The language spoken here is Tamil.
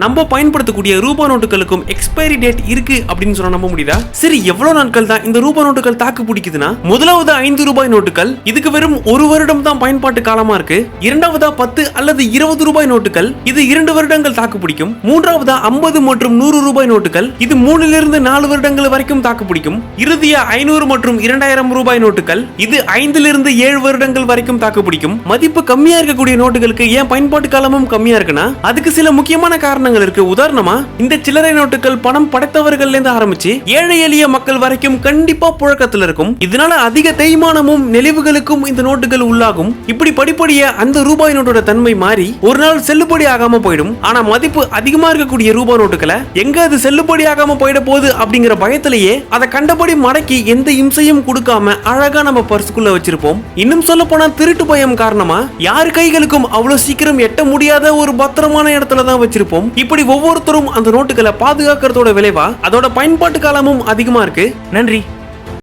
நம்ம பயன்படுத்தக்கூடிய ரூபா நோட்டுகளுக்கும் எக்ஸ்பைரி டேட் இருக்கு அப்படின்னு சொன்னா நம்ப முடியுதா? சரி, எவ்வளவு நாட்கள் தான் இந்த ரூபா நோட்டுகள் தாக்கு பிடிக்குதுன்னா, முதலாவது 5 ரூபாய் நோட்டுகள் இதுக்கு வெறும் 1 வருடம் தான் பயன்பாட்டு காலமா இருக்கு. இரண்டாவதா 10 அல்லது 20 ரூபாய் நோட்டுகள் இது 2 வருடங்கள் தாக்கு பிடிக்கும். மூன்றாவதா 50 மற்றும் 100 ரூபாய் நோட்டுகள் இது 3 லிருந்து 4 வருடங்கள் வரைக்கும் தாக்கு பிடிக்கும். இறுதியா 500 மற்றும் 2000 ரூபாய் நோட்டுகள் இது 5 லிருந்து 7 வருடங்கள் வரைக்கும் தாக்கு பிடிக்கும். மதிப்பு கம்மியா இருக்கக்கூடிய நோட்டுகளுக்கு ஏன் பயன்பாட்டு காலமும் கம்மியா இருக்குன்னா, அதுக்கு சில முக்கியமான காரணங்கள் இருக்கு. உதாரணமா, இந்த சில்லறை நோட்டுகள் பணம் படைத்தவர்கள் இருந்து ஆரம்பிச்சு ஏழை எளிய மக்கள் வரைக்கும் கண்டிப்பா புழக்கத்தில் இருக்கும். இதனால அதிக தேய்மானமும் நெளிவுகளுக்கும் இந்த நோட்டுகள் உள்ளாகும். இப்படி படிப்படியா அந்த ரூபாய் நோட்டோட தன்மை மாறி ஒரு நாள் செல்லுபடி ஆகாம போயிடும். ஆனா மதிப்பு அதிகமா இருக்கக்கூடிய ரூபாய் நோட்டுகளை எங்க அது செல்லுபடி ஆகாம போயிட போகுது அப்படிங்கிற பயத்திலேயே அதை கண்டபடி மடக்கி எந்த இம்சையும் கொடுக்காம அழகா நம்ம பர்சுக்குள்ள வச்சிருப்போம். இன்னும் சொல்ல போனா திருட்டு பயம் காரணமா யார் கைகளுக்கும் அவ்வளவு சீக்கிரம் எட்ட முடியாத ஒரு பத்திரமான இடத்துல தான் வச்சிருப்போம். இப்படி ஒவ்வொருத்தரும் அந்த நோட்டுகளை பாதுகாக்கிறதோட விளைவா அதோட பயன்பாட்டு காலமும் அதிகமா இருக்கு. நன்றி.